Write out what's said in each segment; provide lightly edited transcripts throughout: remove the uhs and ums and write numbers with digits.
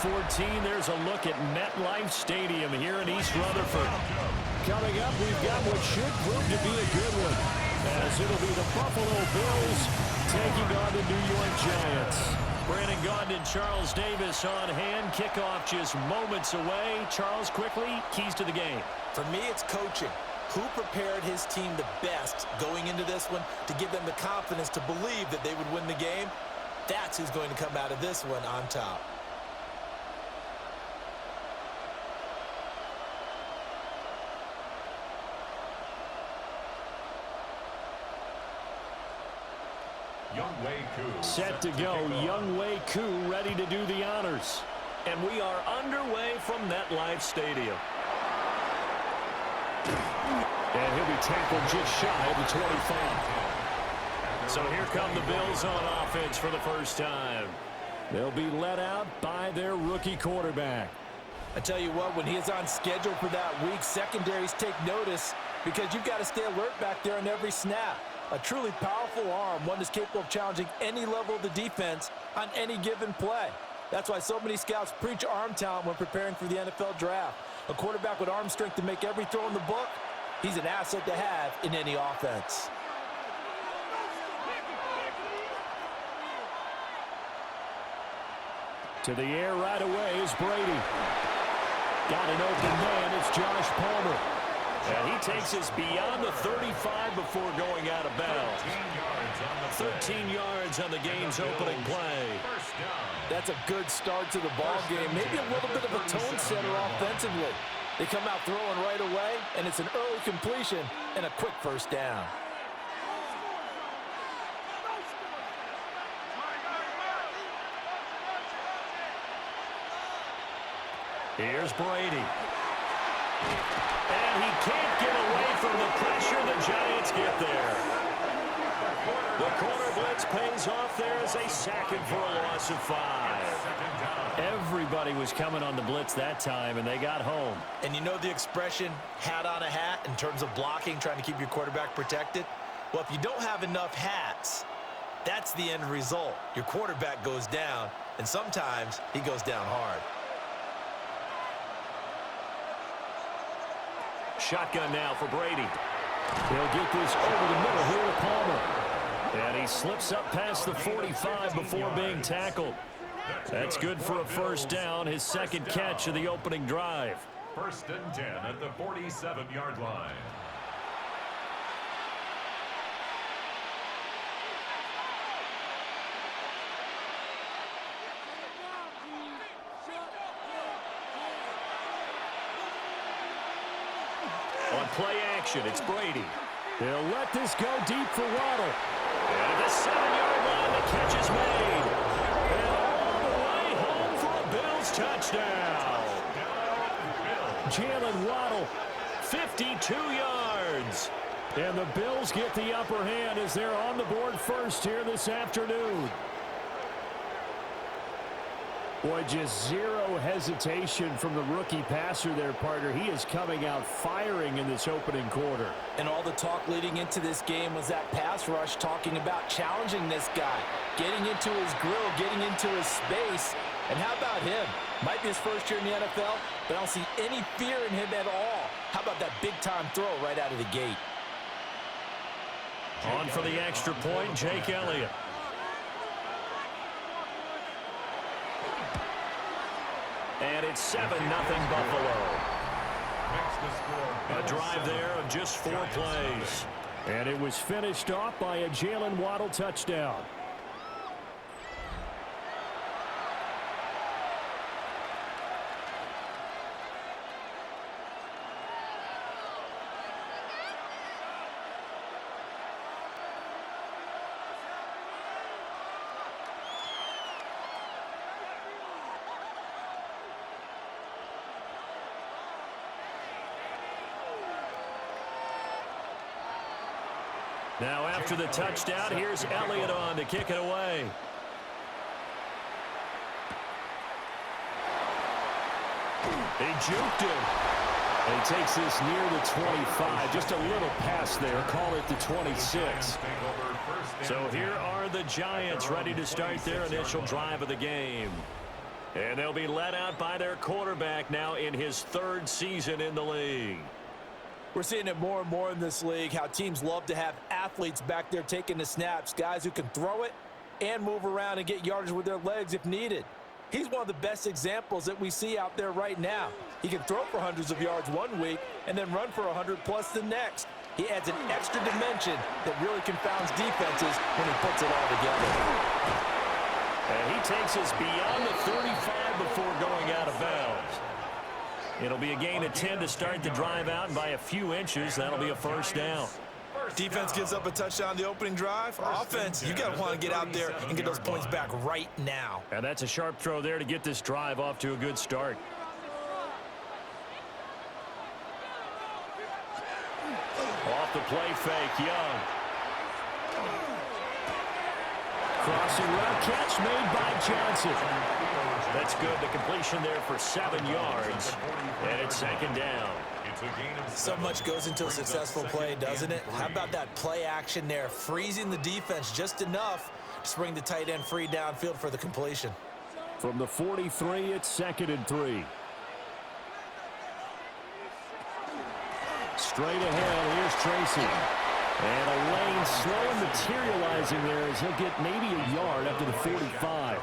14, there's a look at MetLife Stadium here in East Rutherford. Coming up, we've got what should prove to be a good one, as it'll be the Buffalo Bills taking on the New York Giants. Brandon Gaudin and Charles Davis on hand. Kickoff just moments away. Charles, quickly, keys to the game. For me, it's coaching. Who prepared his team the best going into this one to give them the confidence to believe that they would win the game? That's who's going to come out of this one on top. Set to go. Younghoe Koo ready to do the honors. And we are underway from MetLife Stadium. And he'll be tackled just shy of the 25. So here come the Bills on offense for the first time. They'll be led out by their rookie quarterback. I tell you what, when he is on schedule for that week, secondaries take notice because you've got to stay alert back there on every snap. A truly powerful arm, one that's capable of challenging any level of the defense on any given play. That's why so many scouts preach arm talent when preparing for the NFL draft. A quarterback with arm strength to make every throw in the book, he's an asset to have in any offense. To the air right away is Brady. Got an open man, it's Josh Palmer. And he takes us beyond the 35 before going out of bounds. 13 yards on the game's opening play. That's a good start to the ball game. Maybe a little bit of a tone setter offensively. They come out throwing right away, and it's an early completion and a quick first down. Here's Brady. And he can't get away from the pressure. The Giants get there. The corner blitz pays off there as they sack him for a loss of 5. Everybody was coming on the blitz that time, and they got home. And you know the expression, hat on a hat, in terms of blocking, trying to keep your quarterback protected? Well, if you don't have enough hats, that's the end result. Your quarterback goes down, and sometimes he goes down hard. Shotgun now for Brady. He'll get this over the middle here to Palmer. And he slips up past the 45 before being tackled. That's good for a first down, his second catch of the opening drive. 1st and 10 at the 47-yard line. On play action, it's Brady. He'll let this go deep for Waddle. And at the 7-yard line, the catch is made. And all the way home for a Bills touchdown. Jalen Waddle, 52 yards. And the Bills get the upper hand as they're on the board first here this afternoon. Boy, just zero hesitation from the rookie passer there, partner. He is coming out firing in this opening quarter. And all the talk leading into this game was that pass rush talking about challenging this guy, getting into his grill, getting into his space. And how about him? Might be his first year in the NFL, but I don't see any fear in him at all. How about that big-time throw right out of the gate? On for the extra point, Jake Elliott. And it's 7-0 Buffalo. A drive there of just 4 plays. And it was finished off by a Jalen Waddle touchdown. Now after the touchdown, here's Elliott on to kick it away. He juked him. And he takes this near the 25. Just a little pass there. Call it the 26. So here are the Giants ready to start their initial drive of the game. And they'll be let out by their quarterback now in his 3rd season in the league. We're seeing it more and more in this league, how teams love to have athletes back there taking the snaps, guys who can throw it and move around and get yardage with their legs if needed. He's one of the best examples that we see out there right now. He can throw for hundreds of yards one week and then run for 100+ the next. He adds an extra dimension that really confounds defenses when he puts it all together. And he takes us beyond the 35 before going out of bounds. It'll be a gain of 10 to start the drive out, and by a few inches, that'll be a 1st down. Defense gives up a touchdown the opening drive. Offense, you got to want to get out there and get those points back right now. And that's a sharp throw there to get this drive off to a good start. Off the play fake, Young. Crossing route catch made by Johnson. That's good. The completion there for 7 yards. And it's 2nd down. So much goes into a successful play, doesn't it? How about that play action there, freezing the defense just enough to bring the tight end free downfield for the completion. From the 43, it's 2nd and 3. Straight ahead, here's Tracy. And a lane slow materializing there as he'll get maybe a yard up to the 45.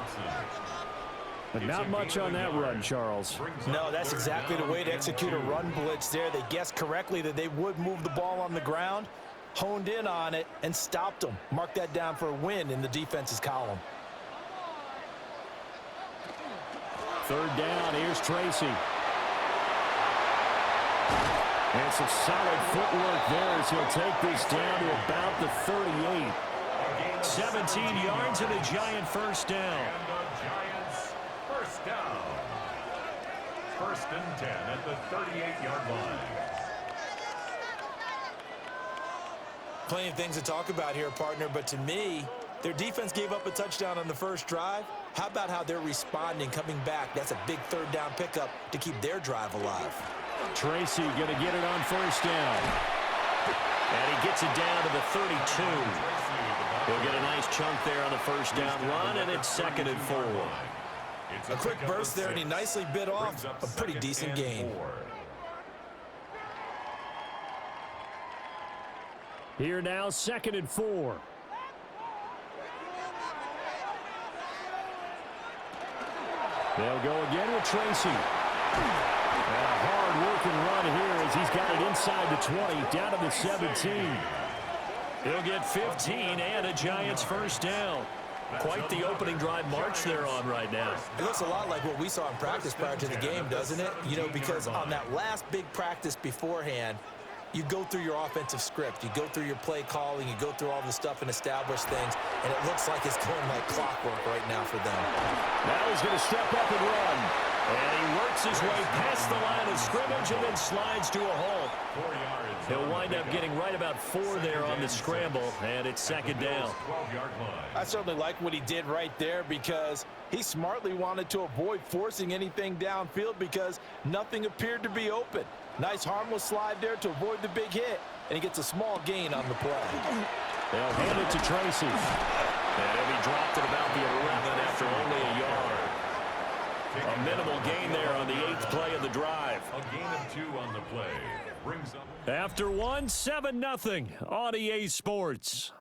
But not much on that run, Charles. No, that's exactly the way to execute a run blitz there. They guessed correctly that they would move the ball on the ground, honed in on it, and stopped them. Mark that down for a win in the defense's column. 3rd down, here's Tracy. And some solid footwork there as he'll take this down to about the 38. 17 yards and a Giant 1st down. First down. 1st and 10 at the 38-yard line. Plenty of things to talk about here, partner, but to me, their defense gave up a touchdown on the 1st drive. How about how they're responding, coming back? That's a big 3rd down pickup to keep their drive alive. Tracy going to get it on 1st down. And he gets it down to the 32. He'll get a nice chunk there on the 1st down run, and it's 2nd and 4. A quick burst there, and he nicely bit off a pretty decent gain. Here now, 2nd and 4. They'll go again with Tracy. And a hard-working run here as he's got it inside the 20, down to the 17. He'll get 15 and a Giants 1st down. Quite the opening drive march they're on right now. It looks a lot like what we saw in practice prior to the game, doesn't it? You know, because on that last big practice beforehand, you go through your offensive script. You go through your play calling. You go through all the stuff and establish things. And it looks like it's going like clockwork right now for them. Now he's going to step up and run. And he works his way past the line of scrimmage and then slides to a halt. 4 yards. He'll wind up getting right about 4 there on the scramble, and it's 2nd down. 12-yard line. I certainly like what he did right there because he smartly wanted to avoid forcing anything downfield because nothing appeared to be open. Nice harmless slide there to avoid the big hit, and he gets a small gain on the play. They'll hand it to Tracy. And he'll be dropped at about the 11 after only a yard. A minimal gain there on the 8th play of the drive. A gain of 2 on the play. Brings up After 1, 7-0 on EA Sports.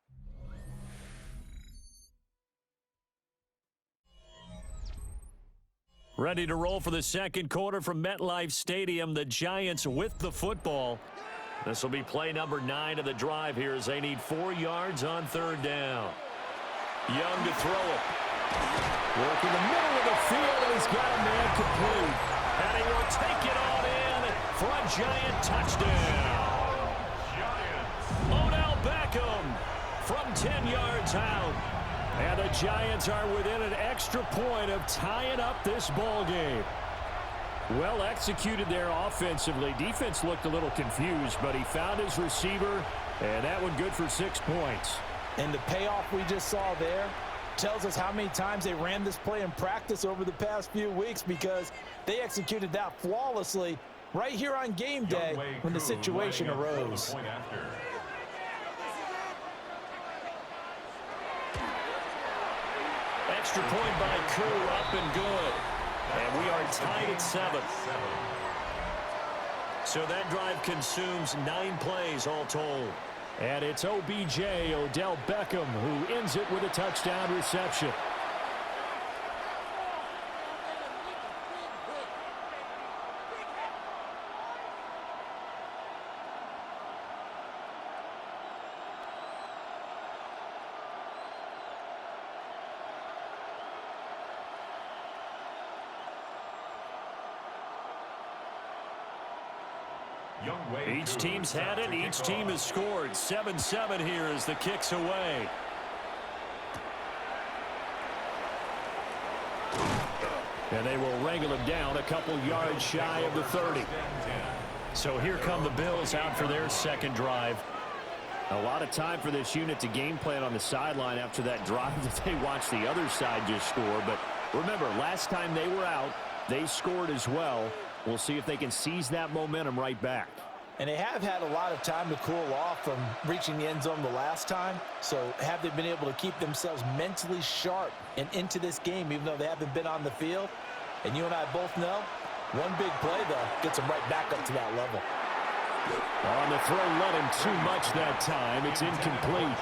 Ready to roll for the 2nd quarter from MetLife Stadium. The Giants with the football. This will be play number 9 of the drive here as they need 4 yards on 3rd down. Young to throw it. Working the middle of the field, and he's got a man complete. And he will take it on in for a Giant touchdown. Giants. Odell Beckham from 10 yards out. And the Giants are within an extra point of tying up this ball game. Well executed there offensively. Defense looked a little confused, but he found his receiver, and that one good for 6 points. And the payoff we just saw there tells us how many times they ran this play in practice over the past few weeks because they executed that flawlessly right here on game day when the situation arose. Extra point by Koo, up and good. And we are tied at 7. So that drive consumes 9 plays all told. And it's OBJ, Odell Beckham, who ends it with a touchdown reception. Each team's had it. Each team has scored. 7-7 here as the kick's away. And they will wrangle him down a couple yards shy of the 30. So here come the Bills out for their second drive. A lot of time for this unit to game plan on the sideline after that drive that they watched the other side just score. But remember, last time they were out, they scored as well. We'll see if they can seize that momentum right back. And they have had a lot of time to cool off from reaching the end zone the last time. So have they been able to keep themselves mentally sharp and into this game, even though they haven't been on the field? And you and I both know, one big play, though, gets them right back up to that level. On the throw, let him too much that time. It's incomplete.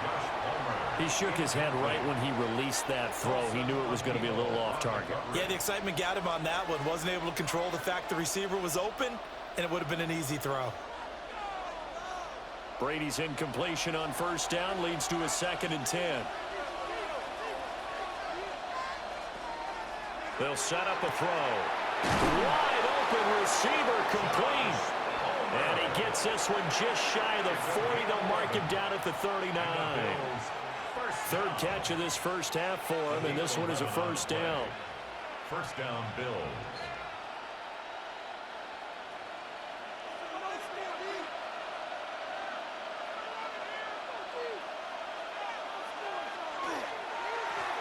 He shook his head right when he released that throw. He knew it was going to be a little off target. Yeah, the excitement got him on that one. Wasn't able to control the fact the receiver was open, and it would have been an easy throw. Brady's incompletion on first down leads to a 2nd and 10. They'll set up a throw. Wide open receiver, complete. And he gets this one just shy of the 40. They'll mark him down at the 39. Third catch of this first half for him, and this one is a first down. First down, Bills.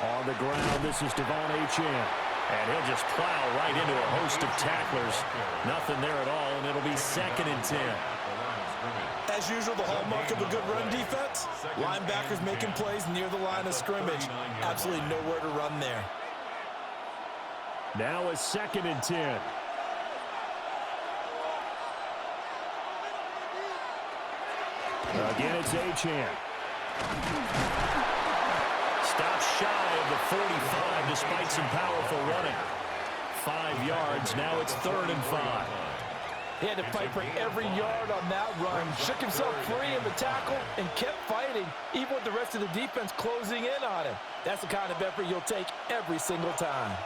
On the ground, this is Devon Achane. And he'll just plow right into a host of tacklers. Nothing there at all, and it'll be 2nd and 10. As usual, the hallmark of a good run defense, linebackers making plays near the line of scrimmage. Absolutely nowhere to run there. Now a 2nd and 10. Again, it's Achane. Stops shy of the 45 despite some powerful running. 5 yards. Now it's 3rd and 5. He had to fight for every yard on that run. Shook himself free in the tackle and kept fighting, even with the rest of the defense closing in on him. That's the kind of effort you'll take every single time.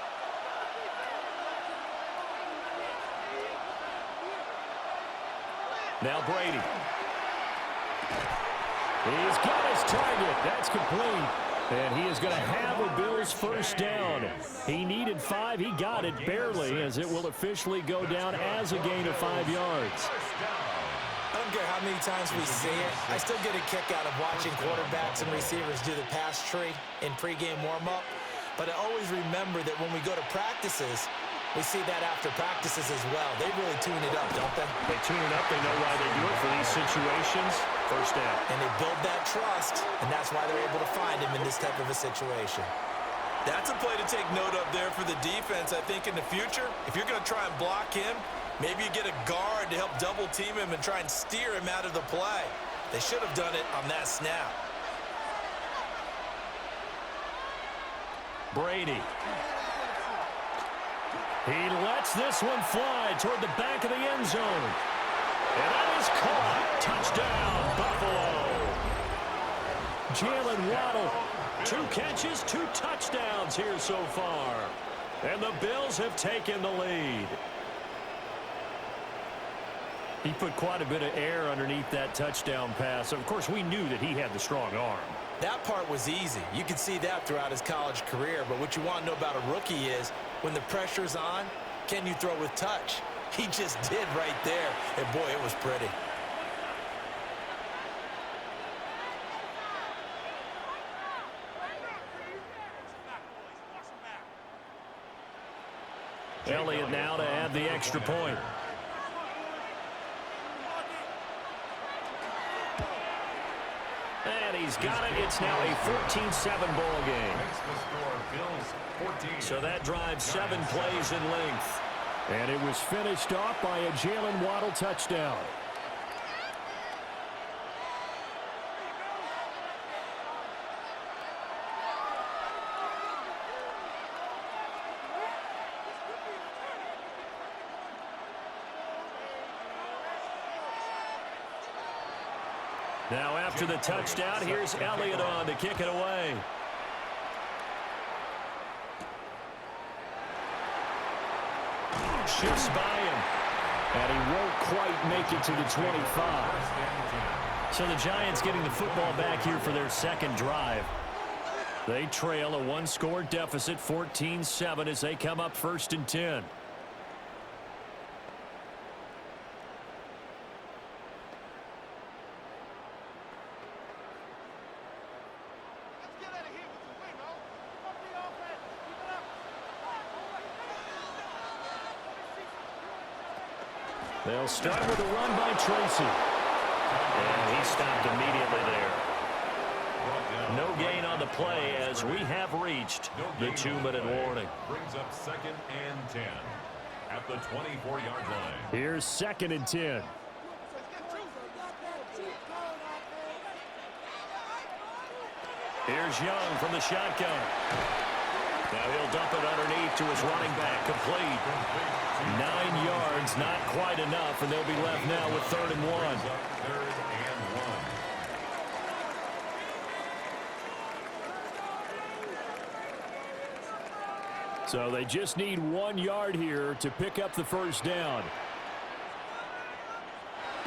Now Brady. He's got his target. That's complete. And he is going to have a Bills first down. He needed 5. He got it barely, as it will officially go down as a gain of 5 yards. I don't care how many times we see it. I still get a kick out of watching quarterbacks and receivers do the pass tree in pregame warm-up. But I always remember that when we go to practices, we see that after practices as well. They really tune it up, don't they? They tune it up. They know why they do it for these situations. First down. And they build that trust, and that's why they're able to find him in this type of a situation. That's a play to take note of there for the defense, I think, in the future. If you're going to try and block him, maybe you get a guard to help double-team him and try and steer him out of the play. They should have done it on that snap. Brady. He lets this one fly toward the back of the end zone. And that is caught. Touchdown, Buffalo. Jalen Waddle, 2 catches, 2 touchdowns here so far. And the Bills have taken the lead. He put quite a bit of air underneath that touchdown pass. Of course, we knew that he had the strong arm. That part was easy. You could see that throughout his college career. But what you want to know about a rookie is when the pressure's on, can you throw with touch? He just did right there. And, boy, it was pretty. Elliott now to add the extra point. And he's got it. It's now a 14-7 ball game. Makes the score Bills 14. So that drives 7 plays in length. And it was finished off by a Jalen Waddle touchdown. Now after the touchdown, here's Elliott on to kick it away. Shifts by him. And he won't quite make it to the 25. So the Giants getting the football back here for their second drive. They trail a 1-score deficit, 14-7, as they come up 1st and 10. They'll start with a run by Tracy. And he stopped immediately there. No gain on the play as we have reached the 2-minute warning. Brings up 2nd and 10 at the 24-yard line. Here's 2nd and 10. Here's Young from the shotgun. Now he'll dump it underneath to his running back. Complete. 9 yards, not quite enough, and they'll be left now with 3rd and 1. 3rd and 1. So they just need 1 yard here to pick up the 1st down.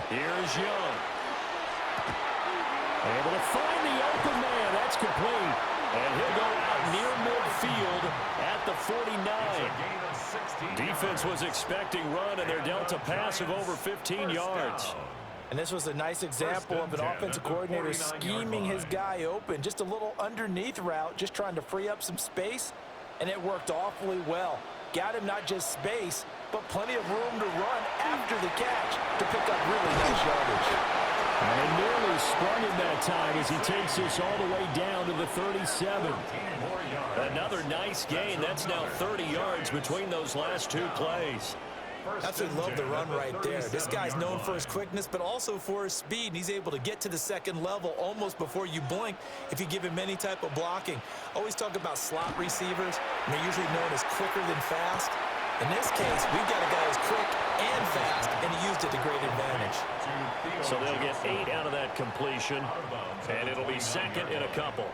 Here's Young. Able to find the open man. That's complete. And he'll go out near midfield at the 49. Defense was expecting run, and they're dealt a pass of over 15 yards. And this was a nice example of an offensive coordinator scheming his guy open. Just a little underneath route, just trying to free up some space, and it worked awfully well. Got him not just space, but plenty of room to run after the catch to pick up really nice yardage. And nearly sprung him that time as he takes this all the way down to the 37. Another nice gain. That's now 30 yards between those last 2 plays. Absolutely love the run right there. This guy's known for his quickness, but also for his speed. And he's able to get to the 2nd level almost before you blink if you give him any type of blocking. Always talk about slot receivers, and they're usually known as quicker than fast. In this case, we've got a guy who's quick and fast, and he used it to great advantage. So they'll get 8 out of that completion, and it'll be 2nd and a couple.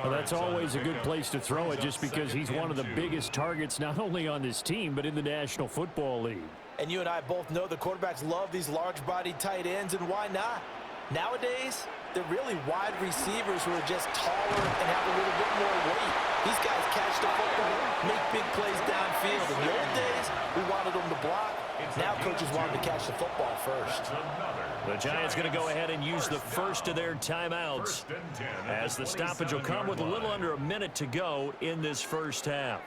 Well, that's always a good place to throw it just because he's one of the biggest targets not only on this team but in the National Football League. And you and I both know the quarterbacks love these large-bodied tight ends, and why not? Nowadays, they're really wide receivers who are just taller and have a little bit more weight. These guys catch the football, make big plays downfield. In the old days, we wanted them to block. Now coaches want them to catch the football first. The Giants going to go ahead and use the first of their timeouts as the stoppage will come with a little under a minute to go in this first half.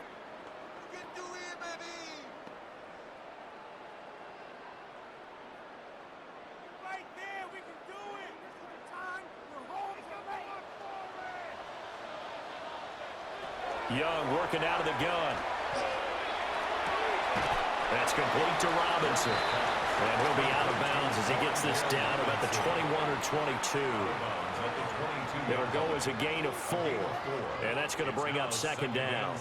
Young working out of the gun. That's complete to Robinson. And he'll be out of bounds as he gets this down about the 21 or 22. It'll go as a gain of 4. And that's going to bring up 2nd down.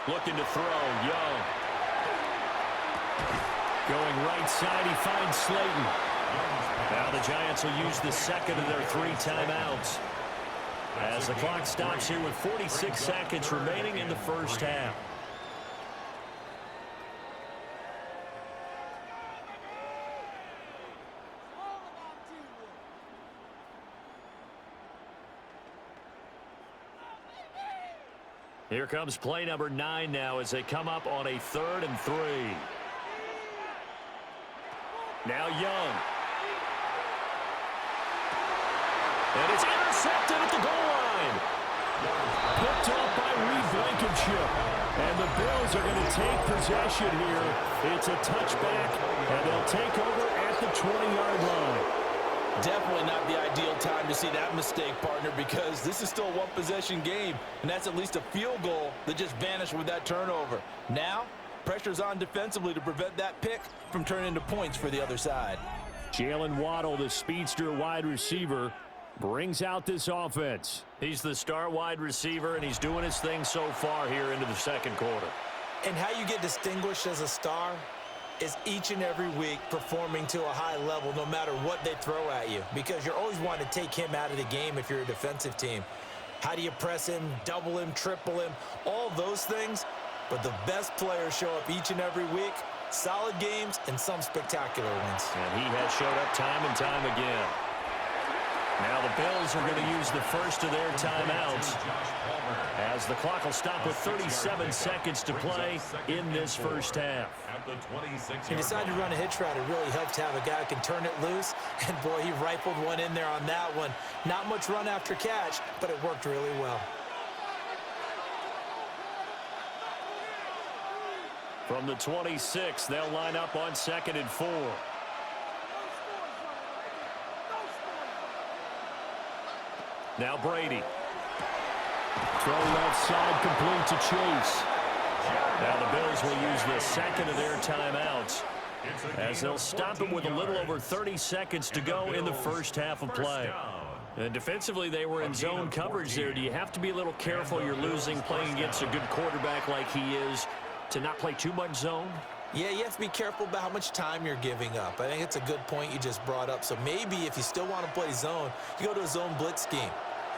Looking to throw, Young. Going right side, he finds Slayton. Now the Giants will use the 2nd of their 3 timeouts as the clock stops here with 46 seconds remaining in the first half. Here comes play number 9 now as they come up on a 3rd and 3. Now Young. And it's intercepted at the goal line. Picked off by Reed Blankenship. And the Bills are going to take possession here. It's a touchback, and they'll take over at the 20-yard line. Definitely not the ideal time to see that mistake, partner, because this is still a one-possession game, and that's at least a field goal that just vanished with that turnover. Now, pressure's on defensively to prevent that pick from turning into points for the other side. Jalen Waddle, the speedster wide receiver, brings out this offense. He's the star wide receiver, and he's doing his thing so far here into the second quarter. And how you get distinguished as a star is each and every week performing to a high level no matter what they throw at you, because you're always wanting to take him out of the game if you're a defensive team. How do you press him, double him, triple him, all those things? But the best players show up each and every week, solid games and some spectacular ones. And he has showed up time and time again. Now the Bills are going to use the first of their timeouts as the clock will stop with 37 seconds to play in this first half. He decided to run a hitch route. It really helped to have a guy who can turn it loose. And, boy, he rifled one in there on that one. Not much run after catch, but it worked really well. From the 26, they'll line up on 2nd and 4. Now Brady. Throw left side, complete to Chase. Now the Bills will use the second of their timeouts as they'll stop him with a little over 30 seconds to go in the first half of play. And defensively, they were in zone coverage there. Do you have to be a little careful? You're losing playing against a good quarterback like he is to not play too much zone? Yeah, you have to be careful about how much time you're giving up. I think it's a good point you just brought up. So maybe if you still want to play zone, you go to a zone blitz scheme.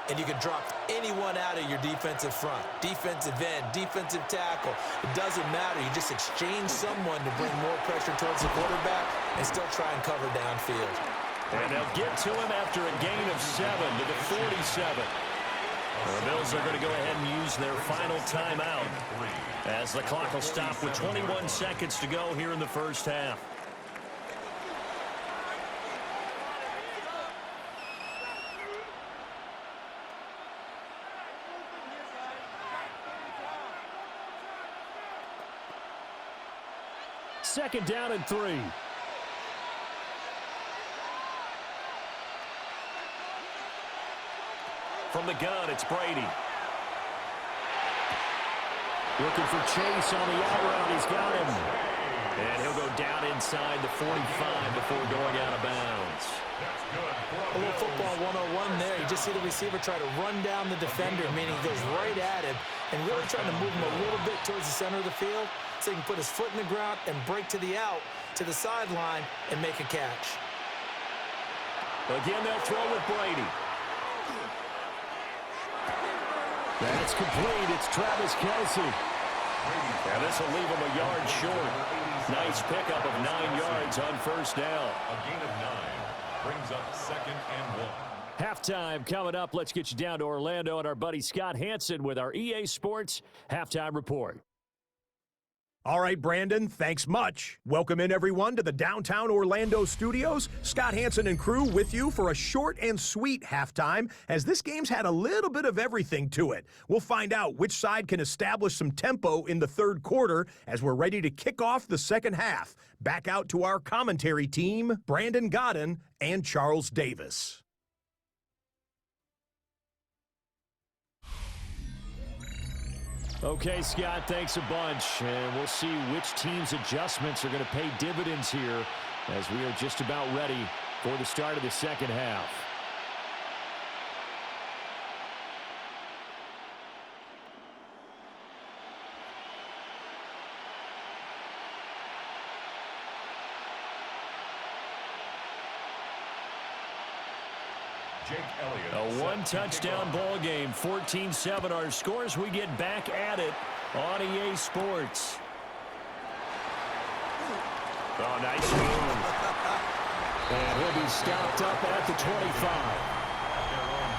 And you can drop anyone out of your defensive front, defensive end, defensive tackle. It doesn't matter. You just exchange someone to bring more pressure towards the quarterback and still try and cover downfield. And they'll get to him after a gain of 7 to the 47. The Bills are going to go ahead and use their final timeout as the clock will stop with 21 seconds to go here in the first half. Second down and 3. From the gun, it's Brady. Looking for Chase on the out route. He's got him. And he'll go down inside the 45 before going out of bounds. A little football 101 there. You just see the receiver try to run down the defender, meaning he goes right at him and really trying to move him a little bit towards the center of the field so he can put his foot in the ground and break to the out, to the sideline, and make a catch. Again, they'll throw with Brady. That's complete. It's Travis Kelce. And this will leave him a yard short. Nice pickup of 9 yards on first down. A gain of 9 brings up 2nd and 1. Halftime coming up. Let's get you down to Orlando and our buddy Scott Hansen with our EA Sports Halftime Report. All right, Brandon, thanks much. Welcome in, everyone, to the downtown Orlando studios. Scott Hansen and crew with you for a short and sweet halftime, as this game's had a little bit of everything to it. We'll find out which side can establish some tempo in the third quarter as we're ready to kick off the second half. Back out to our commentary team, Brandon Godden and Charles Davis. Okay, Scott, thanks a bunch. And we'll see which team's adjustments are going to pay dividends here as we are just about ready for the start of the second half. A one-touchdown ball game, 14-7. Our scores, we get back at it on EA Sports. Oh, nice move. And he'll be stopped up at the 25.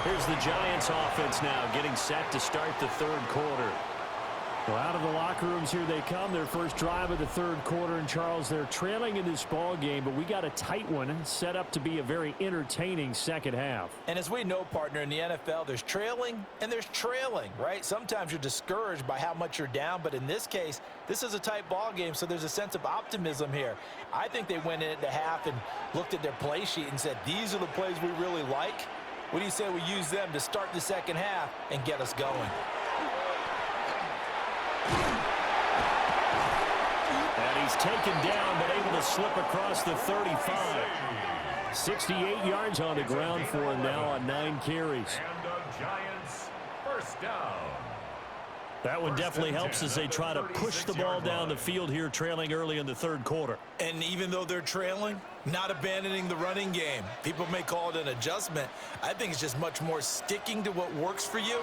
Here's the Giants offense now getting set to start the third quarter. Well, out of the locker rooms here they come. Their first drive of the third quarter. And, Charles, they're trailing in this ball game, but we got a tight one set up to be a very entertaining second half. And as we know, partner, in the NFL, there's trailing and there's trailing, right? Sometimes you're discouraged by how much you're down, but in this case, this is a tight ball game, so there's a sense of optimism here. I think they went into half and looked at their play sheet and said, these are the plays we really like. What do you say we use them to start the second half and get us going? And he's taken down, but able to slip across the 35. 68 yards on the ground for him now on 9 carries. And the Giants first down. That one definitely helps as they try to push the ball down the field here, trailing early in the third quarter. And even though they're trailing, not abandoning the running game. People may call it an adjustment. I think it's just much more sticking to what works for you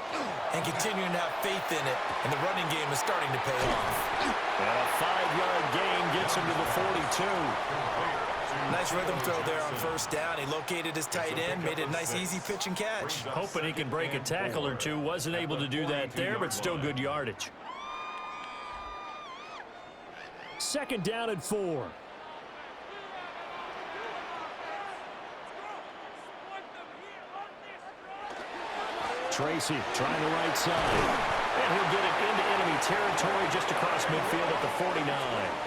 and continuing to have faith in it. And the running game is starting to pay off. And a 5-yard gain gets him to the 42. Nice rhythm throw there on first down. He located his tight end, made it a nice, easy pitch and catch. Hoping he can break a tackle or two. Wasn't able to do that there, but still good yardage. Second down and 4. Tracy trying the right side. And he'll get it into enemy territory just across midfield at the 49.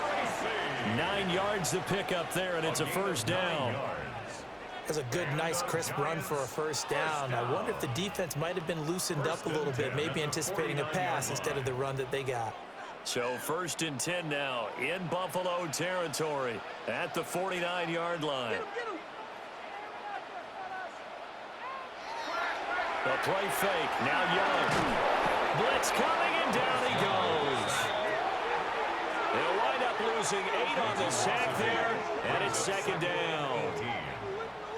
9 yards to pick up there, and it's a first down. That's a good, nice, crisp run for a first down. I wonder if the defense might have been loosened up a little bit, maybe anticipating a pass instead of the run that they got. So first and 10 now in Buffalo territory at the 49-yard line. The play fake, now Young. Blitz coming, and down he goes. They'll wind up losing 8 on the sack there, and it's second down.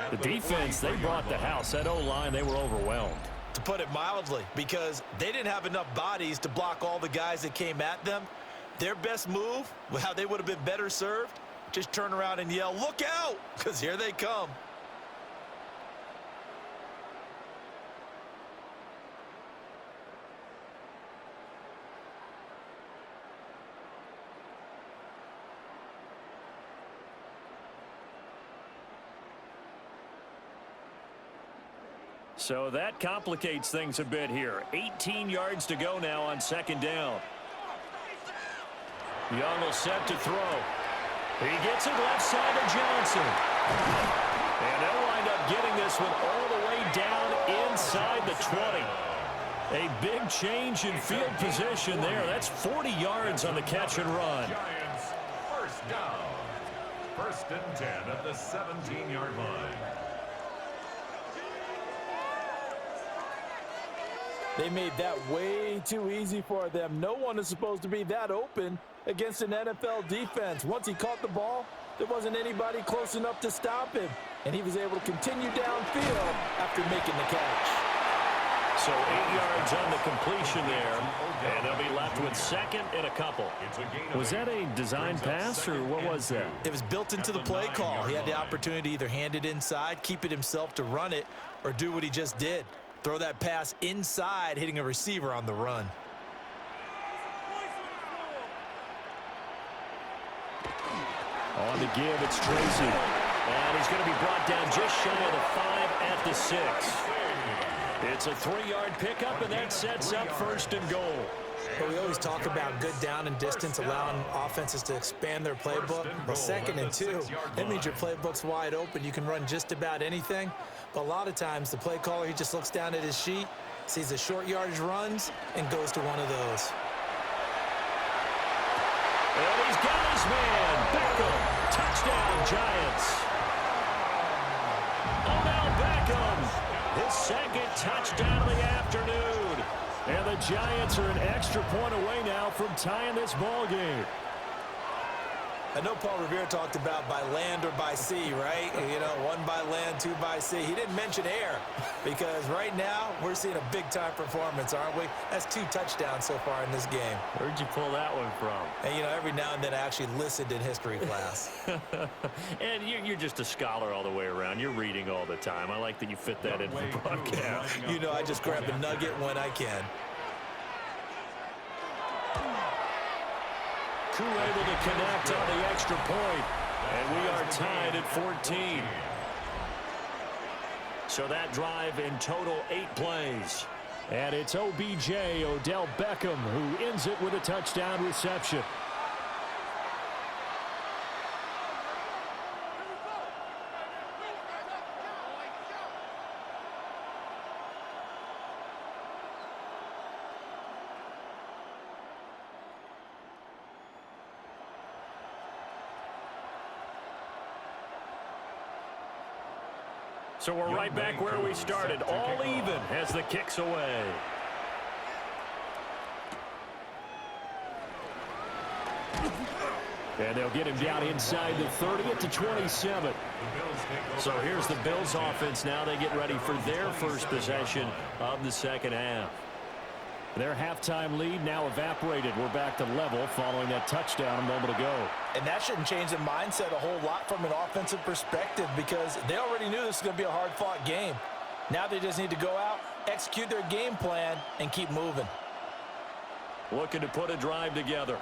The defense, they brought the house. That O-line, they were overwhelmed. To put it mildly, because they didn't have enough bodies to block all the guys that came at them. Their best move, how they would have been better served, just turn around and yell, "Look out!" because here they come. So that complicates things a bit here. 18 yards to go now on second down. Young will set to throw. He gets it left side to Johnson. And they'll wind up getting this one all the way down inside the 20. A big change in field position there. That's 40 yards on the catch and run. Giants first down. First and 10 at the 17-yard line. They made that way too easy for them. No one is supposed to be that open against an NFL defense. Once he caught the ball, there wasn't anybody close enough to stop him. And he was able to continue downfield after making the catch. So 8 yards on the completion there. And they'll be left with second and a couple. Was that a design pass or what was that? It was built into the play call. He had the opportunity to either hand it inside, keep it himself to run it, or do what he just did. Throw that pass inside, hitting a receiver on the run. On the give, it's Tracy. And he's going to be brought down just shy of the 5 at the 6. It's a 3-yard pickup, and that sets up first and goal. But we always talk about good down and distance, allowing offenses to expand their playbook. Well, second and 2, that means your playbook's wide open. You can run just about anything. But a lot of times, the play caller, he just looks down at his sheet, sees the short yardage runs, and goes to one of those. And he's got his man. Beckham. Touchdown, Giants. Odell Beckham. His second touchdown of the afternoon. And the Giants are an extra point away now from tying this ball game. I know Paul Revere talked about by land or by sea, right? You know, 1 by land, 2 by sea. He didn't mention air because right now we're seeing a big-time performance, aren't we? That's 2 touchdowns so far in this game. Where'd you pull that one from? And, you know, every now and then I actually listened in history class. And you're just a scholar all the way around. You're reading all the time. I like that you fit that into the broadcast. You know, I just grab a nugget when I can. Crew able to connect on the extra point, and we are tied at 14. So that drive in total 8 plays. And it's OBJ, Odell Beckham, who ends it with a touchdown reception. So we're right back where we started, all even as the kick's away. And they'll get him down inside the 30 at the 27. So here's the Bills offense now. They get ready for their first possession of the second half. Their halftime lead now evaporated. We're back to level following that touchdown a moment ago. And that shouldn't change the mindset a whole lot from an offensive perspective because they already knew this was going to be a hard-fought game. Now they just need to go out, execute their game plan, and keep moving. Looking to put a drive together.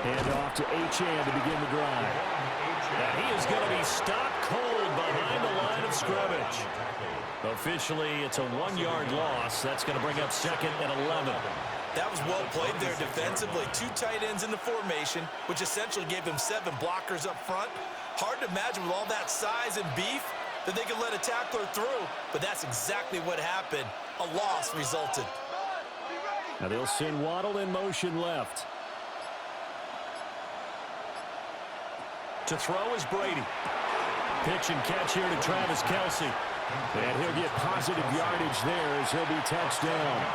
Hand off to Achane to begin the drive. And he is going to be stopped cold behind the line of scrimmage. Officially, it's a 1-yard loss. That's going to bring up second and 11. That was well played there defensively. 2 tight ends in the formation, which essentially gave them 7 blockers up front. Hard to imagine with all that size and beef that they could let a tackler through, but that's exactly what happened. A loss resulted. Now they'll send Waddle in motion left. To throw is Brady. Pitch and catch here to Travis Kelce. And he'll get positive yardage there as he'll be touched down.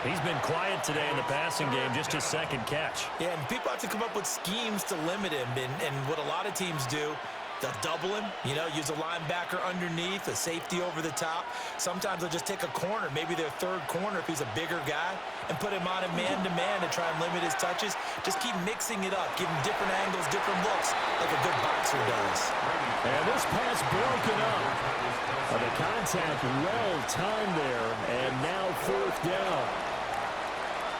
He's been quiet today in the passing game, just his second catch. Yeah, and people have to come up with schemes to limit him. And what a lot of teams do, they'll double him, use a linebacker underneath, a safety over the top. Sometimes they'll just take a corner, maybe their third corner if he's a bigger guy, and put him on a man-to-man to try and limit his touches. Just keep mixing it up, give him different angles, different looks, like a good boxer does. And this pass broken up. The contact well timed there, and now 4th down.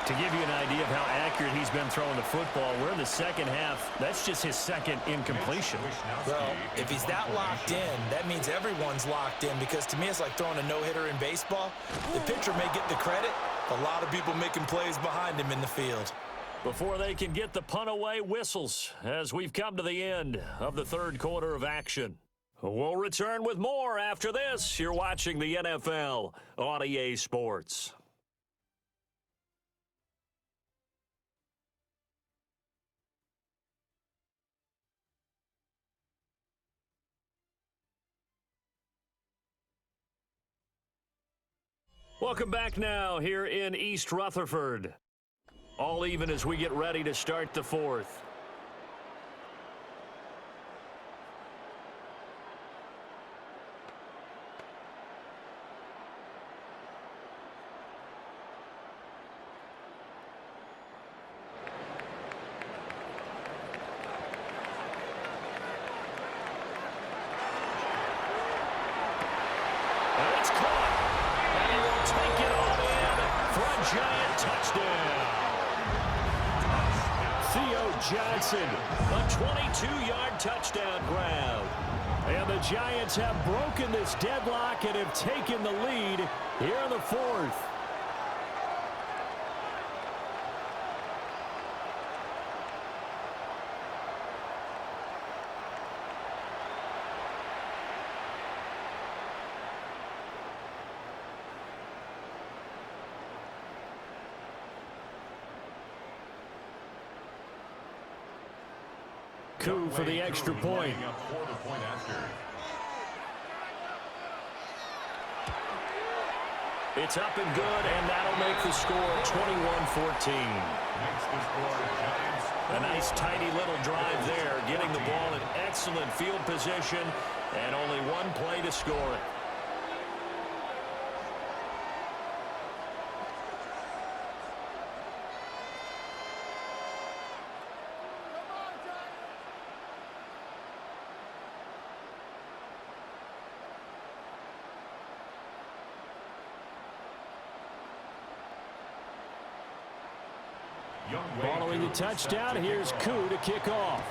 To give you an idea of how accurate he's been throwing the football, we're in the second half. That's just his second incompletion. Well, if he's that locked in, that means everyone's locked in because to me it's like throwing a no-hitter in baseball. The pitcher may get the credit, a lot of people making plays behind him in the field. Before they can get the punt away, whistles as we've come to the end of the third quarter of action. We'll return with more after this. You're watching the NFL on EA Sports. Welcome back now here in East Rutherford. All even as we get ready to start the fourth. Giant touchdown. Johnson, a 22-yard touchdown grab. And the Giants have broken this deadlock and have taken the lead here in the fourth. Coup for the extra point. It's up and good, and that'll make the score 21-14. A nice, tidy little drive there, getting the ball in excellent field position, and only one play to score it. Following the touchdown, here's Koo to kick off.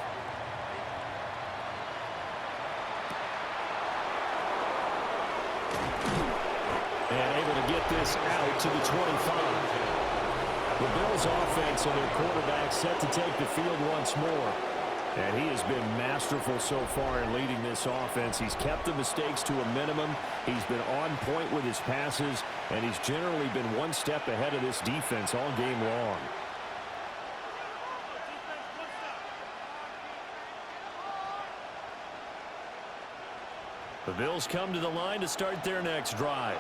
And able to get this out to the 25. The Bills' offense and their quarterback set to take the field once more. And he has been masterful so far in leading this offense. He's kept the mistakes to a minimum. He's been on point with his passes, and he's generally been one step ahead of this defense all game long. The Bills come to the line to start their next drive.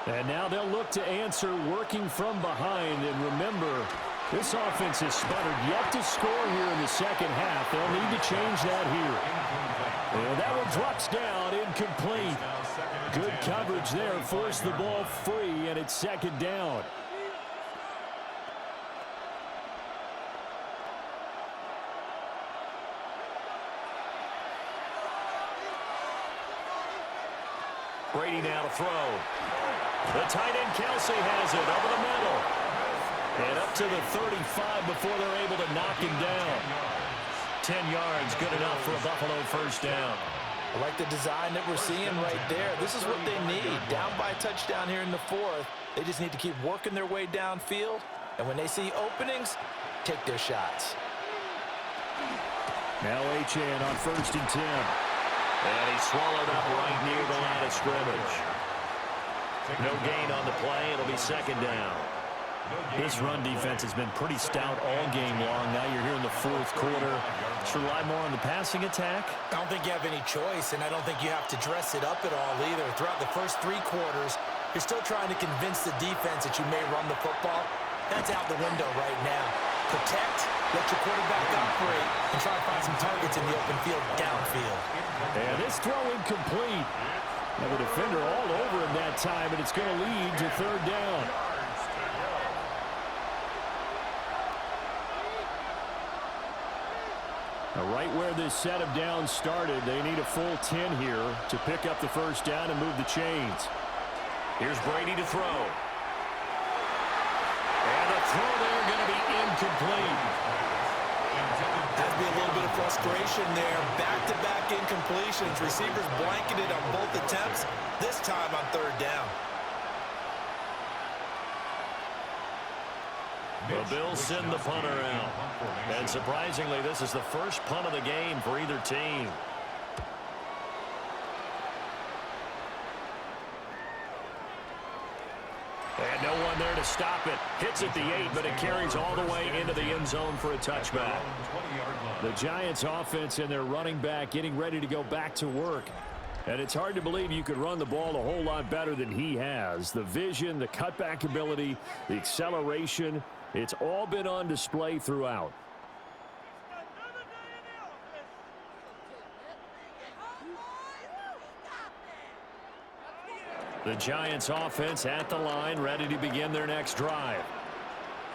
And now they'll look to answer working from behind. And remember, this offense has sputtered yet to score here in the second half. They'll need to change that here. And that one drops down, incomplete. Good coverage there, forced the ball free, and it's second down. Brady now to throw. The tight end Kelsey has it over the middle. And up to the 35 before they're able to knock him down. 10 yards, good enough for a Buffalo first down. I like the design that we're seeing right there. This is what they need. Down by a touchdown here in the fourth. They just need to keep working their way downfield. And when they see openings, take their shots. Now Achane on 1st and 10. And he's swallowed up right near the line of scrimmage. No gain on the play. It'll be second down. This run defense has been pretty stout all game long. Now you're here in the fourth quarter. Should rely more on the passing attack? I don't think you have any choice, and I don't think you have to dress it up at all either. Throughout the first 3 quarters, you're still trying to convince the defense that you may run the football. That's out the window right now. Protect, let your quarterback operate, and try to find some targets in the open field downfield. And this throw incomplete. Now the defender all over him that time, and it's going to lead to third down. Now right where this set of downs started, they need a full 10 here to pick up the first down and move the chains. Here's Brady to throw. And the throw there going to be incomplete. Has to be a little bit of frustration there. Back-to-back incompletions. Receivers blanketed on both attempts, this time on third down. The Bills send the punter out. And surprisingly, this is the first punt of the game for either team. And no one there to stop it. Hits at the 8, but it carries all the way into the end zone for a touchback. The Giants offense and their running back getting ready to go back to work. And it's hard to believe you could run the ball a whole lot better than he has. The vision, the cutback ability, the acceleration, it's all been on display throughout. The Giants offense at the line, ready to begin their next drive.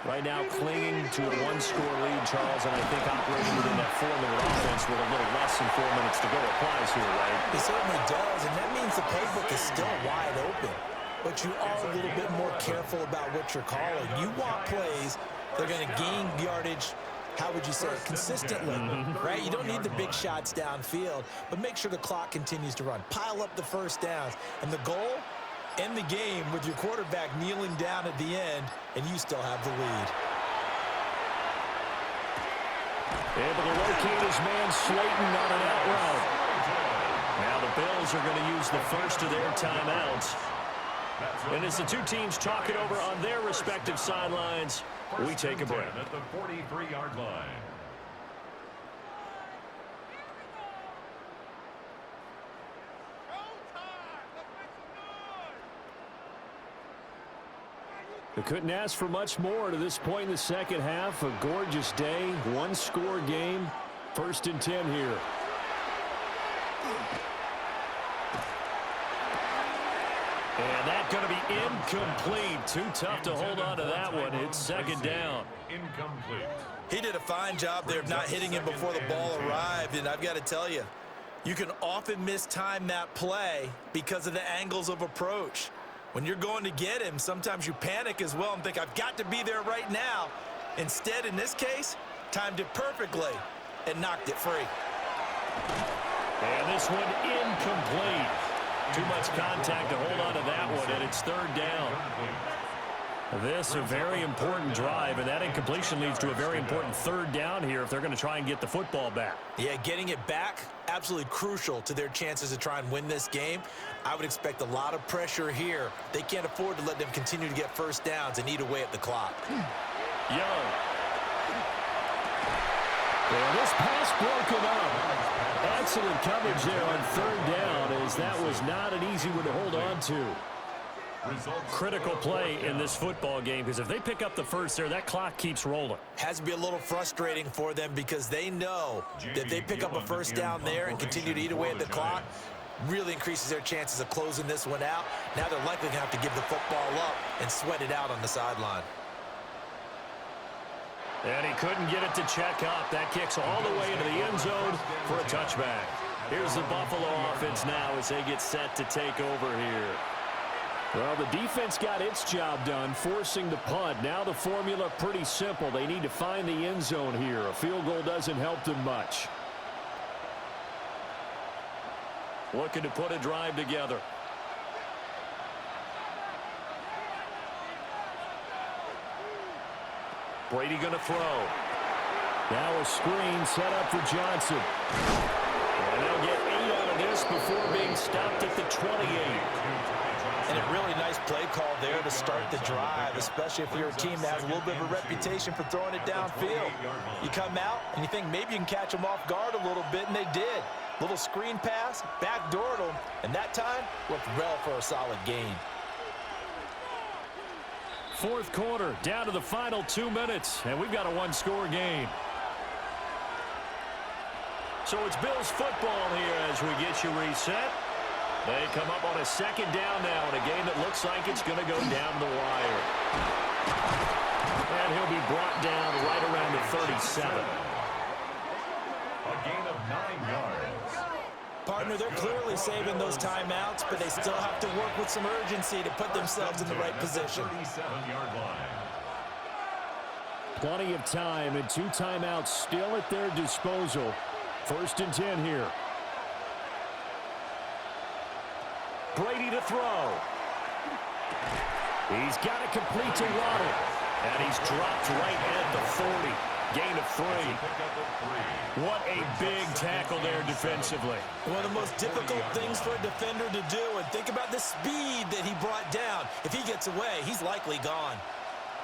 Right now clinging to a 1-score lead, Charles, and I think operating within that 4-minute offense with a little less than 4 minutes to go applies here, right? It certainly does, and that means the playbook is still wide open. But you are a little bit more careful about what you're calling. You want plays that are going to gain yardage, how would you say it, consistently, right? You don't need the big shots downfield, but make sure the clock continues to run. Pile up the first downs, and the goal, end the game with your quarterback kneeling down at the end, and you still have the lead. Able to locate his man Slayton on an out route. Now the Bills are going to use the first of their timeouts. And as the two teams talk it over on their respective sidelines, we take a break. At the 43-yard line. They couldn't ask for much more to this point in the second half. A gorgeous day, 1-score game, 1st and 10 here. And that's going to be incomplete. Too tough to hold on to that one. It's second down. Incomplete. He did a fine job there of not hitting him before the ball arrived, and I've got to tell you, you can often mistime that play because of the angles of approach. When you're going to get him, sometimes you panic as well and think, I've got to be there right now. Instead, in this case, timed it perfectly and knocked it free. And this one incomplete. Too much contact to hold on to that one, and it's third down. This a very important drive, and that incompletion leads to a very important third down here if they're going to try and get the football back. Yeah, getting it back, absolutely crucial to their chances to try and win this game. I would expect a lot of pressure here. They can't afford to let them continue to get first downs and eat away at the clock. Young. And this pass broken up. Excellent coverage there on third down, as that was not an easy one to hold on to. Critical play in this football game, because if they pick up the first there, that clock keeps rolling. Has to be a little frustrating for them because they know that they pick up a first down there and continue to eat away at the clock, really increases their chances of closing this one out. Now they're likely going to have to give the football up and sweat it out on the sideline. And he couldn't get it to check up. That kicks all the way into the end zone for a touchback. Here's the Buffalo offense now as they get set to take over here. Well, the defense got its job done, forcing the punt. Now the formula pretty simple. They need to find the end zone here. A field goal doesn't help them much. Looking to put a drive together. Brady going to throw. Now a screen set up for Johnson. And they'll get 8 out of this before being stopped at the 28. And a really nice play call there to start the drive, especially if you're a team that has a little bit of a reputation for throwing it downfield. You come out and you think maybe you can catch them off guard a little bit, and they did. Little screen pass, backdoored them, and that time looked well for a solid gain. Fourth quarter, down to the final 2 minutes, and we've got a one-score game. So it's Bills football here as we get you reset. They come up on a second down now in a game that looks like it's going to go down the wire. And he'll be brought down right around the 37. A gain of 9 yards. Partner, they're clearly saving those timeouts, but they still have to work with some urgency to put themselves in the right position. 37-yard line. Plenty of time and 2 timeouts still at their disposal. First and 10 here. Brady to throw. He's got it complete to Waddle. And he's dropped right at the 40. Gain of 3. What a big tackle there defensively. One of the most difficult things for a defender to do, and think about the speed that he brought down. If he gets away, he's likely gone.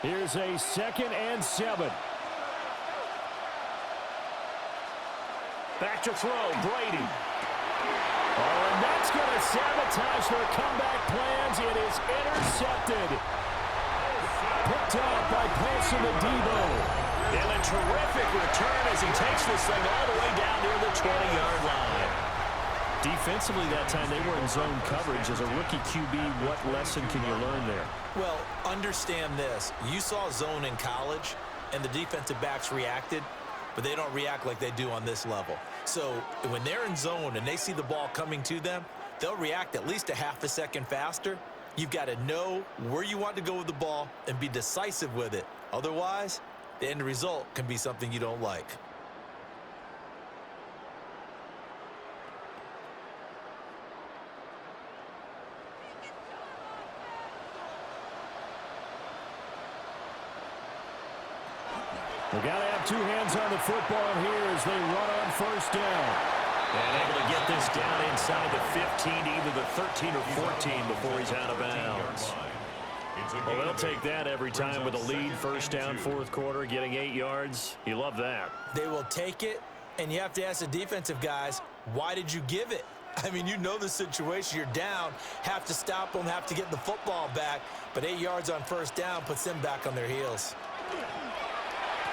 Here's a 2nd and 7. Back to throw, Brady. Oh, and that's going to sabotage their comeback plans. It is intercepted. Picked up by Paulson Adebo. And a terrific return as he takes this thing all the way down near the 20-yard line. Defensively that time, they were in zone coverage. As a rookie QB, what lesson can you learn there? Well, understand this. You saw zone in college, and the defensive backs reacted, but they don't react like they do on this level. So when they're in zone and they see the ball coming to them, they'll react at least a half a second faster. You've got to know where you want to go with the ball and be decisive with it. Otherwise, the end result can be something you don't like. They've got to have 2 hands on the football here as they run on first down. And able to get this down inside the 15, either the 13 or 14 before he's out of bounds. Well, they'll take that every time with a lead. First down, fourth quarter, getting 8 yards. You love that. They will take it, and you have to ask the defensive guys, why did you give it? I mean, you know the situation. You're down, have to stop them, have to get the football back, but 8 yards on first down puts them back on their heels.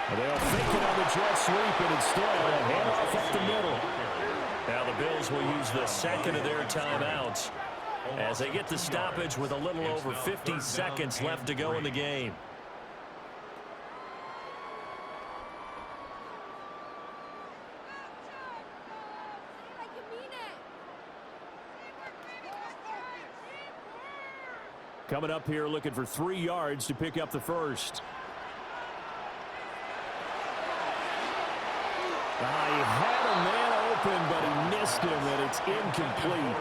Well, they'll fake it on the jet sweep, and instead a handoff up the middle. Now the Bills will use the second of their timeouts as they get the stoppage with a little over 50 seconds left to go in the game. Coming up here looking for 3 yards to pick up the first. open, but he missed him, and it's incomplete.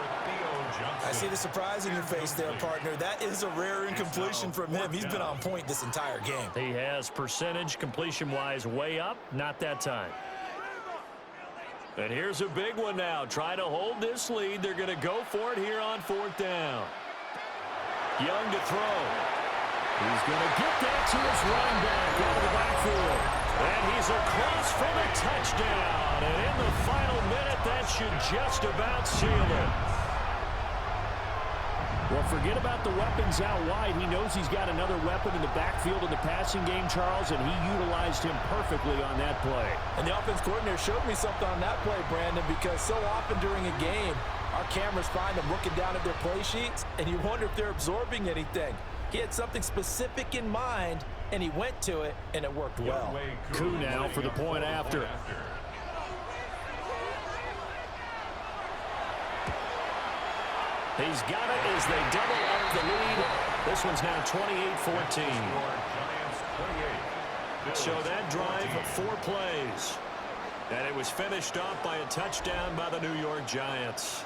I see the surprise in your face there, partner. That is a rare incompletion from him. He's been on point this entire game. He has percentage completion-wise way up, not that time. And here's a big one now. Try to hold this lead. They're going to go for it here on 4th down. Young to throw. He's going to get that to his running back out of the backfield. And he's across for the touchdown. And in the final minute, that should just about seal it. Well, forget about the weapons out wide. He knows he's got another weapon in the backfield in the passing game, Charles, and he utilized him perfectly on that play. And the offense coordinator showed me something on that play, Brandon, because so often during a game, our cameras find them looking down at their play sheets, and you wonder if they're absorbing anything. He had something specific in mind, and he went to it, and it worked well. Koo now for the point after. He's got it as they double up the lead. This one's now 28-14. So that drive, 4 plays. And it was finished off by a touchdown by the New York Giants.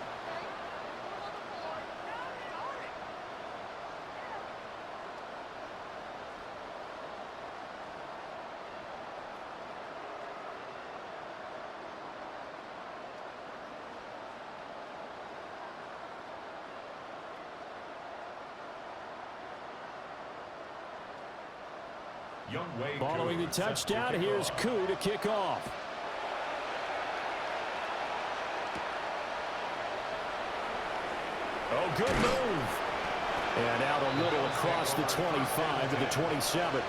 Following the touchdown, here's Koo to kick off. Oh, good move. And out a little across the 25 to the 27.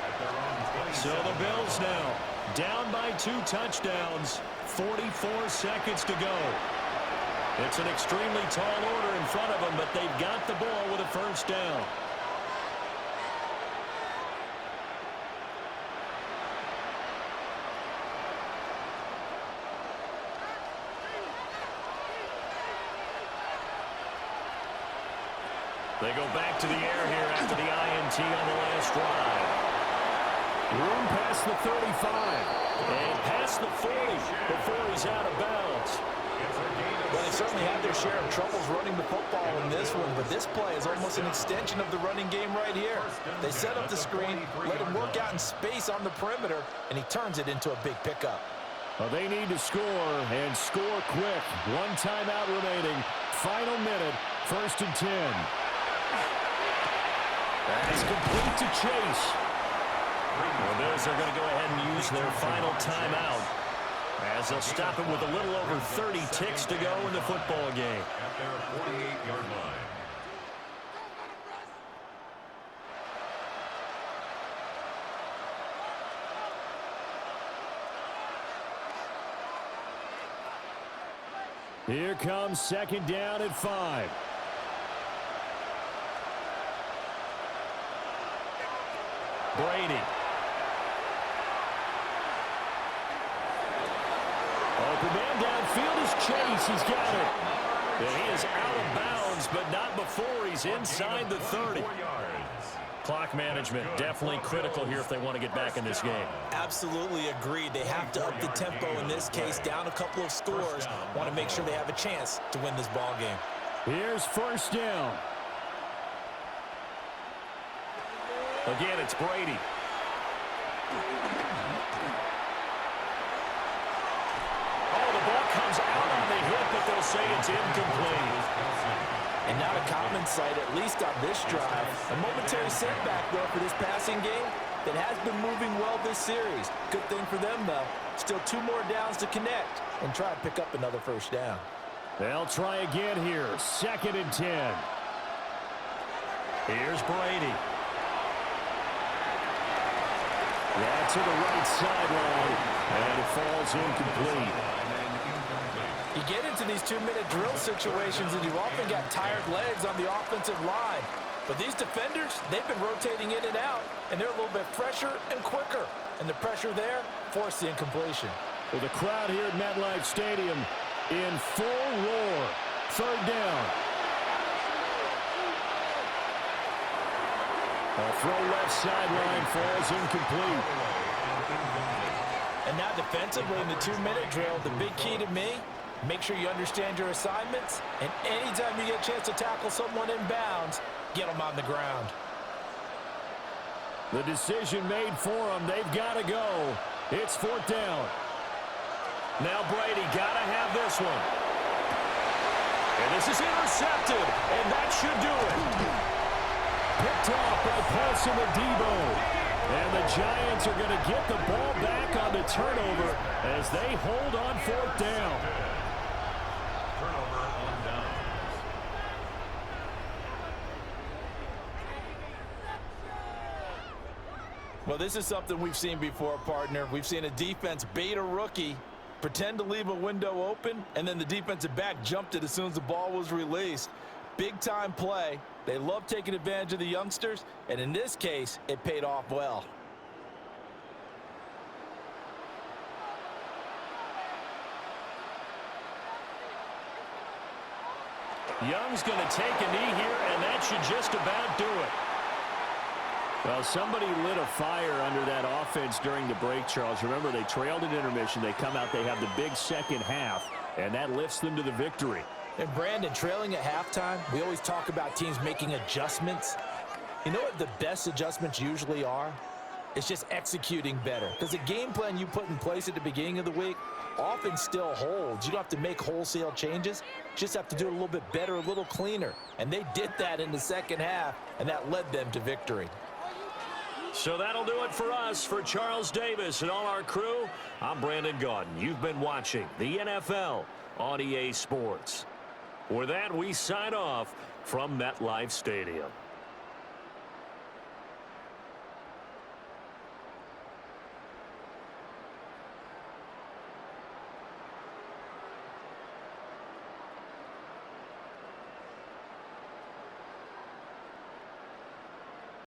So the Bills now down by 2 touchdowns, 44 seconds to go. It's an extremely tall order in front of them, but they've got the ball with a first down. They go back to the air here after the INT on the last drive. Room past the 35 and past the 40 before he's out of bounds. Well, they certainly had their share of troubles running the football in this one, but this play is almost an extension of the running game right here. They set up the screen, let him work out in space on the perimeter, and he turns it into a big pickup. Well, they need to score, and score quick. 1 timeout remaining. Final minute, 1st and 10. That's complete to Chase. The Bills are going to go ahead and use their final timeout as they'll stop it with a little over 30 ticks to go in the football game. At their 48-yard line. Here comes 2nd down at 5. Brady. Open man downfield is Chase. He's got it. And he is out of bounds, but not before he's inside the 30. Clock management definitely critical here if they want to get back in this game. Absolutely agreed. They have to up the tempo in this case, down a couple of scores. Want to make sure they have a chance to win this ball game. Here's 1st down. Again, it's Brady. Oh, the ball comes out on the hit, but they'll say it's incomplete. And not a common sight, at least on this drive. A momentary setback, though, for this passing game that has been moving well this series. Good thing for them, though. Still 2 more downs to connect and try to pick up another first down. They'll try again here. 2nd and 10. Here's Brady. Yeah, to the right sideline, and it falls incomplete. You get into these 2-minute drill situations, and you've often got tired legs on the offensive line. But these defenders, they've been rotating in and out, and they're a little bit fresher and quicker. And the pressure there forced the incompletion. Well, the crowd here at MetLife Stadium in full roar. 3rd down. A throw left sideline falls incomplete. And now defensively in the 2-minute drill, the big key to me, Make sure you understand your assignments, and anytime you get a chance to tackle someone in bounds, get them on the ground. The decision made for them. They've got to go. It's 4th down. Now Brady got to have this one. And this is intercepted, and that should do it. Picked off by Paulson and Debo. And the Giants are going to get the ball back on the turnover as they hold on 4th down. Turnover on downs. Well, this is something we've seen before, partner. We've seen a defense bait a rookie, pretend to leave a window open, and then the defensive back jumped it as soon as the ball was released. Big-time play. They love taking advantage of the youngsters, and in this case, it paid off well. Young's going to take a knee here, and that should just about do it. Well, somebody lit a fire under that offense during the break, Charles. Remember, they trailed at intermission. They come out, they have the big second half, and that lifts them to the victory. And Brandon, trailing at halftime, we always talk about teams making adjustments. You know what the best adjustments usually are? It's just executing better. Because the game plan you put in place at the beginning of the week often still holds. You don't have to make wholesale changes. You just have to do it a little bit better, a little cleaner. And they did that in the second half, and that led them to victory. So that'll do it for us. For Charles Davis and all our crew, I'm Brandon Gaudin. You've been watching the NFL on EA Sports. With that, we sign off from MetLife Stadium.